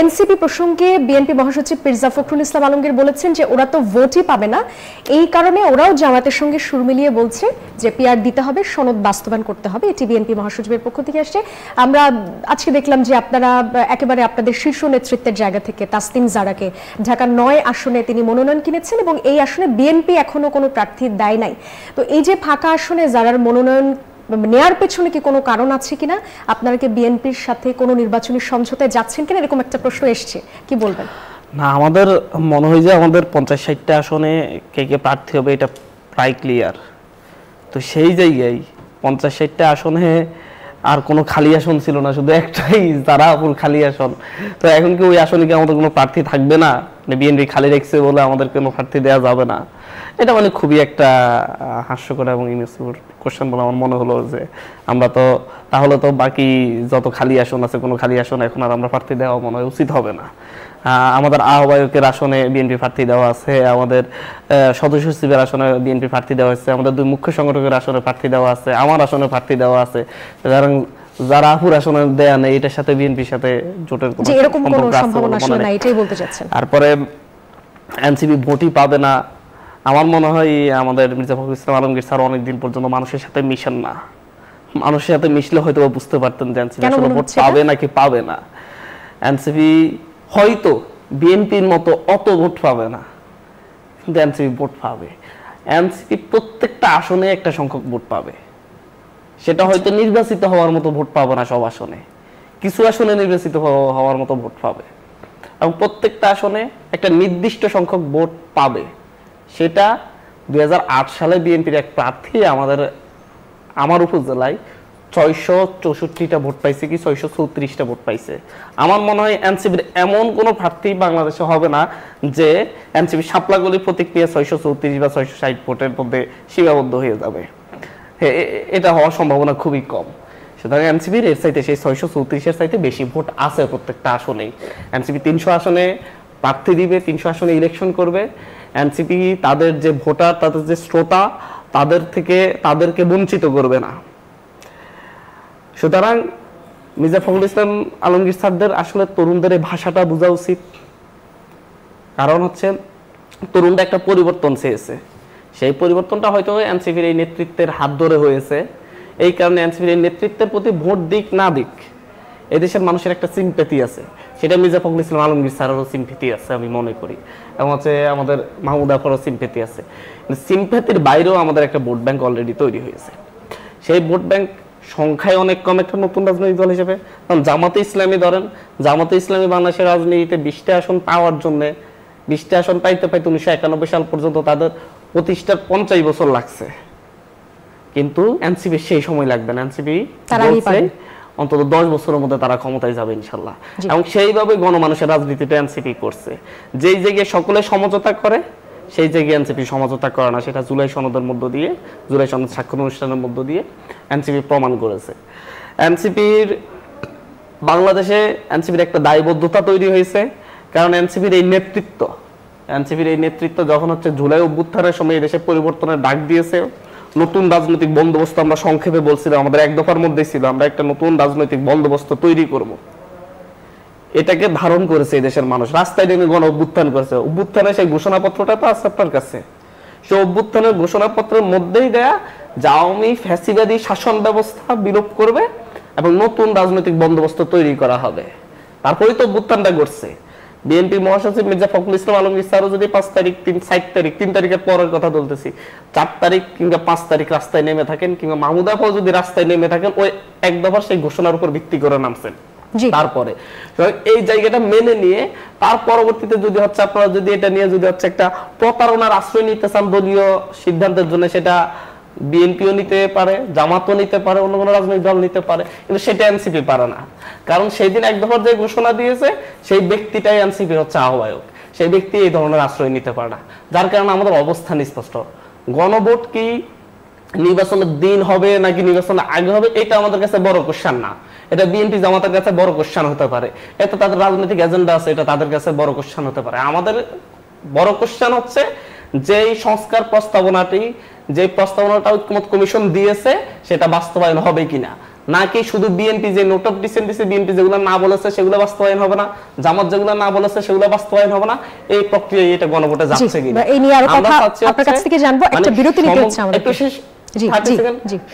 NCP প্রসঙ্গে BNP মহাসচিব মির্জা ফখরুল ইসলাম আলমগীর বলেছেন যে ওরা তো ভোটই পাবে না, এই কারণে ওরাও জামাতের সঙ্গে সুর মিলিয়ে বলছে যে পিআর দিতে হবে, সনদ বাস্তবায়ন করতে হবে। এটি বিএনপি মহাসচিবের পক্ষ থেকে আসছে। আমরা আজকে দেখলাম যে আপনারা একেবারে আপনাদের শীর্ষ নেতৃত্বের জায়গা থেকে তাসনিম জারাকে ঢাকা ৯ আসনে তিনি মনোনয়ন কিনেছেন এবং এই আসনে বিএনপি এখনো কোনো প্রার্থী দেয় নাই। তো এই যে ফাঁকা আসনে জারার মনোনয়ন নেয়ার পেছনে কি কোনো কারণ আছে কিনা, আপনারা কি বিএনপির সাথে কোনো নির্বাচনী সমঝোতায় যাচ্ছেন কিনা, এরকম একটা প্রশ্ন এসছে, কি বলবেন? না, আমাদের মনে হয় যে আমাদের 50-60টা আসনে কে কে প্রার্থী হবে এটা প্রায় ক্লিয়ার। তো সেই জায়গায় 50-60টা আসনে আর কোনো খালি আসন ছিল না, শুধু একটাই জারাপুর খালি আসন। তো এখন কি ওই আসনে কি আমাদের কোনো প্রার্থী থাকবে না, বিএনপি খালি রাখছে বলে আমাদের কোনো প্রার্থী দেওয়া যাবে না? এটা মানে খুবই একটা হাস্যকর এবং ইনসিকিউর কোশ্চেন বলে আমার মনে হলো যে আমরা তো তাহলে তো বাকি যত খালি আসন আছে কোনো খালি আসন এখন আর আমরা প্রার্থী দেওয়া মনে হয় উচিত হবে না। আমাদের আহ্বায়কের আসনে বিএনপি প্রার্থী দেওয়া আছে, আমাদের সদস্য সচিবের আসনে বিএনপি প্রার্থী দেওয়া আছে, আমাদের 2 মুখ্য সংগঠকের আসনে প্রার্থী দেওয়া আছে, আমার আসনে প্রার্থী দেওয়া আছে। কারণ যারা আপুর আসনে দেয়া নেই এটার সাথে বিএনপির সাথে জোটের কোনো সম্ভাবনা আসলে নাই, এটাই বলতে চাচ্ছেন। তারপরে এনসিপি ভোটই পাবে না। আমার মনে হয় আমাদের মির্জা ফখরুল ইসলাম আলমগীর স্যার অনেকদিন পর্যন্ত মানুষের সাথে মিশেন না। মানুষের সাথে মিশলে হয়তো বুঝতে পারতেন যে এনসিপি আসলে ভোট পাবে নাকি পাবে না। এনসিপি হয়তো বিএনপির মতো অত ভোট পাবে না, কিন্তু এনসিপি ভোট পাবে। এনসিপি প্রত্যেকটা আসনে একটা সংখ্যক ভোট পাবে, সেটা হয়তো নির্বাচিত হওয়ার মতো ভোট পাবে না সব আসনে, কিছু আসনে নির্বাচিত হওয়ার মতো ভোট পাবে, এবং প্রত্যেকটা আসনে একটা নির্দিষ্ট সংখ্যক ভোট পাবে। সেটা 2008 সালে বিএনপির এক প্রার্থী আমার উপজেলায় 664টা ভোট পাইছে কি 634টা ভোট পাইছে। আমার মনে হয় এনসিপির এমন কোনো প্রার্থী বাংলাদেশে হবে না যে এনসিপি শাপলাগুলি প্রতীক নিয়ে 634 বা 660 ভোটের মধ্যে সীমাবদ্ধ হয়ে যাবে। এটা হওয়ার সম্ভাবনা খুবই কম। সুতরাং এনসিপির এর চাইতে সেই 634-এর চাইতে বেশি ভোট আছে প্রত্যেকটা আসনেই। এনসিপি 300 আসনে প্রার্থী দিবে, 300 আসনে ইলেকশন করবে। এনসিপি তাদের যে ভোটার, তাদের যে শ্রোতা, তাদেরকে বঞ্চিত করবে না। সুতরাং মির্জা ফখরুল ইসলাম আলমগীর স্যারদের আসলে তরুণদের এই ভাষাটা বোঝা উচিত। কারণ হচ্ছে তরুণরা একটা পরিবর্তন চেয়েছে, সেই পরিবর্তনটা হয়তো এনসিপির এই নেতৃত্বের হাত ধরে হয়েছে। এই কারণে এনসিপির এই নেতৃত্বের প্রতি ভোট দিক না দিক এদেশের মানুষের একটা সিম্প্যাথি আছে, সেটা মির্জা ফখরুল ইসলাম আলমগীর স্যারেরও সিম্প্যাথি আছে আমি মনে করি, এবং হচ্ছে আমাদের মাহমুদ আফরও সিম্প্যাথি আছে। সিম্প্যাথির বাইরেও আমাদের একটা ভোট ব্যাংক অলরেডি তৈরি হয়েছে। সেই ভোট ব্যাংক সংখ্যায় অনেক কম একটা নতুন রাজনৈতিক দল হিসেবে, কারণ জামাতে ইসলামী ধরেন, জামাতে ইসলামী বাংলাদেশের রাজনীতিতে 20টা আসন পাওয়ার জন্য 20টা আসন পাইতে 1991 সাল পর্যন্ত তাদের প্রতিষ্ঠার 50 বছর লাগছে, কিন্তু এনসিপি সেই সময় লাগবে না। এনসিপি অন্তত 10 বছরের মধ্যে তারা ক্ষমতায় যাবে ইনশাল্লাহ, এবং সেইভাবে গণমানুষের রাজনীতিটা এনসিপি করছে। যেই জায়গায় সকলে সমঝোতা করে সেই জায়গায় এনসিপি সমঝোতা করে না, সেটা জুলাই সনদের মধ্য দিয়ে, জুলাই সনদ স্বাক্ষর অনুষ্ঠানের মধ্য দিয়ে এনসিপি প্রমাণ করেছে। বাংলাদেশে এনসিপির একটা দায়বদ্ধতা তৈরি হয়েছে, কারণ এনসিপির এই নেতৃত্ব যখন হচ্ছে জুলাই অভ্যুত্থানের সময় এই দেশে পরিবর্তনের ডাক দিয়েছে, নতুন রাজনৈতিক বন্দোবস্ত আমরা সংক্ষেপে বলছিলাম, আমাদের এক দফার মধ্যেই ছিল আমরা একটা নতুন রাজনৈতিক বন্দোবস্ত তৈরি করব, এটাকে ধারণ করেছে এই দেশের মানুষ, রাস্তায় নেমে গণ অভ্যুত্থান করেছে। অভ্যুত্থানের সেই ঘোষণাপত্রটা তো আছে আপনার কাছে, সেই অভ্যুত্থানের ঘোষণাপত্রের মধ্যেই দেয়া যে আওয়ামী ফ্যাসিবাদী শাসন ব্যবস্থা বিলোপ করবে এবং নতুন রাজনৈতিক বন্দোবস্ত তৈরি করা হবে। তারপরেই তো অভ্যুত্থানটা ঘটছে। বিএনপি মহাসচিব মির্জা ফখরুল ইসলাম আলমগীর স্যারও যদি 5 তারিখ 3 তারিখের পরের কথা বলতেছি, 4 তারিখ কিংবা 5 তারিখ রাস্তায় নেমে থাকেন, কিংবা মাহমুদ আফাও যদি রাস্তায় নেমে থাকেন, ওই এক দফার সেই ঘোষণার উপর ভিত্তি করে নামছেন। তারপরে এই জায়গাটা মেনে নিয়ে তার পরবর্তীতে যদি হচ্ছে আপনারা যদি এটা নিয়ে যদি হচ্ছে একটা প্রতারণার আশ্রয় নিতে চান দলীয় সিদ্ধান্তের জন্য, সেটা বিএনপিও নিতে পারে, জামাতও নিতে পারে, অন্য কোনো রাজনৈতিক দল নিতে পারে, কিন্তু সেটা এনসিপি পারে না। কারণ সেই দিন এক দফার যে ঘোষণা দিয়েছে সেই ব্যক্তিটাই এনসিপির হচ্ছে আহ্বায়ক, সেই ব্যক্তি এই ধরনের আশ্রয় নিতে পারে না। যার কারণে আমাদের অবস্থান স্পষ্ট, গণভোট কি নির্বাচনের দিন হবে নাকি নির্বাচনের আগে হবে এটা আমাদের কাছে বড় কোশ্চেন না, এটা বিএনপি জামাতের কাছে বড় কোশ্চেন হতে পারে, এটা তাদের রাজনৈতিক এজেন্ডা আছে, এটা তাদের কাছে বড় কোশ্চেন হতে পারে। আমাদের বড় কোশ্চেন হচ্ছে যেই সংস্কার প্রস্তাবনাটা ঐক্যমত কমিশন দিয়েছে সেটা বাস্তবায়ন হবে কিনা। নাকি শুধু বিএনপি যে নোট অফ ডিসেন্ট দিছে, বিএনপি যেগুলো না বলেছে সেগুলো বাস্তবায়ন হবে না, জামাত যেগুলো না বলেছে সেগুলো বাস্তবায়ন হবে না, এই প্রক্রিয়ায় এটা গণভোটে যাচ্ছে কিনা এই নিয়ে আরো কথা আপনার কাছ থেকে জানবো, একটা বিরতি নিতে হচ্ছে আমাদের। একটু শেষ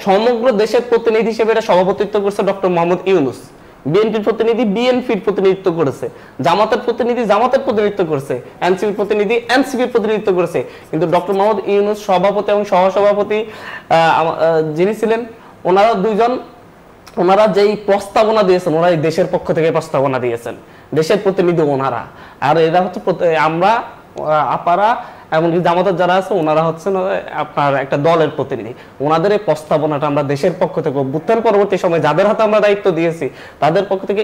সমগ্র দেশের প্রতিনিধি হিসেবে এটা সভাপতিত্ব করছে ডক্টর মোহাম্মদ ইউনূস, বিএনপির প্রতিনিধি বিএনপির প্রতিনিধিত্ব করেছে, জামাতের প্রতিনিধি জামাতের প্রতিনিধিত্ব করেছে, এনসিপির প্রতিনিধি এনসিপির প্রতিনিধিত্ব করেছে, কিন্তু ডক্টর মোহাম্মদ ইউনূস সভাপতি এবং সহসভাপতি যিনি ছিলেন ওনারা দুইজন, ওনারা যেই প্রস্তাবনা দিয়েছেন, ওনারা এই দেশের পক্ষ থেকে প্রস্তাবনা দিয়েছেন, দেশের প্রতিনিধি ওনারা, আর এরা হচ্ছে আমরা আপারা এমনকি জামাতের যারা আছে ওনারা হচ্ছেন আপনার একটা দলের প্রতিনিধি। ওনাদের এই প্রস্তাবনাটা আমরা দেশের পক্ষ থেকে অভ্যুত্থান পরবর্তী সময় যাদের হাতে আমরা দায়িত্ব দিয়েছি তাদের পক্ষ থেকে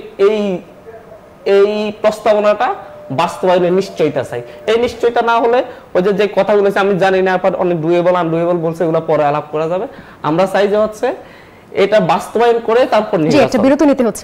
এই প্রস্তাবনাটা বাস্তবায়নের নিশ্চয়তা চাই। এই নিশ্চয়তা না হলে ওই যে কথাগুলো আমি জানি না, অনেক ডুয়েবল আনডুয়েবল বলছে, এগুলো পরে আলাপ করা যাবে। আমরা চাই যে হচ্ছে এটা বাস্তবায়ন করে তারপর বিরতি নিতে হচ্ছে।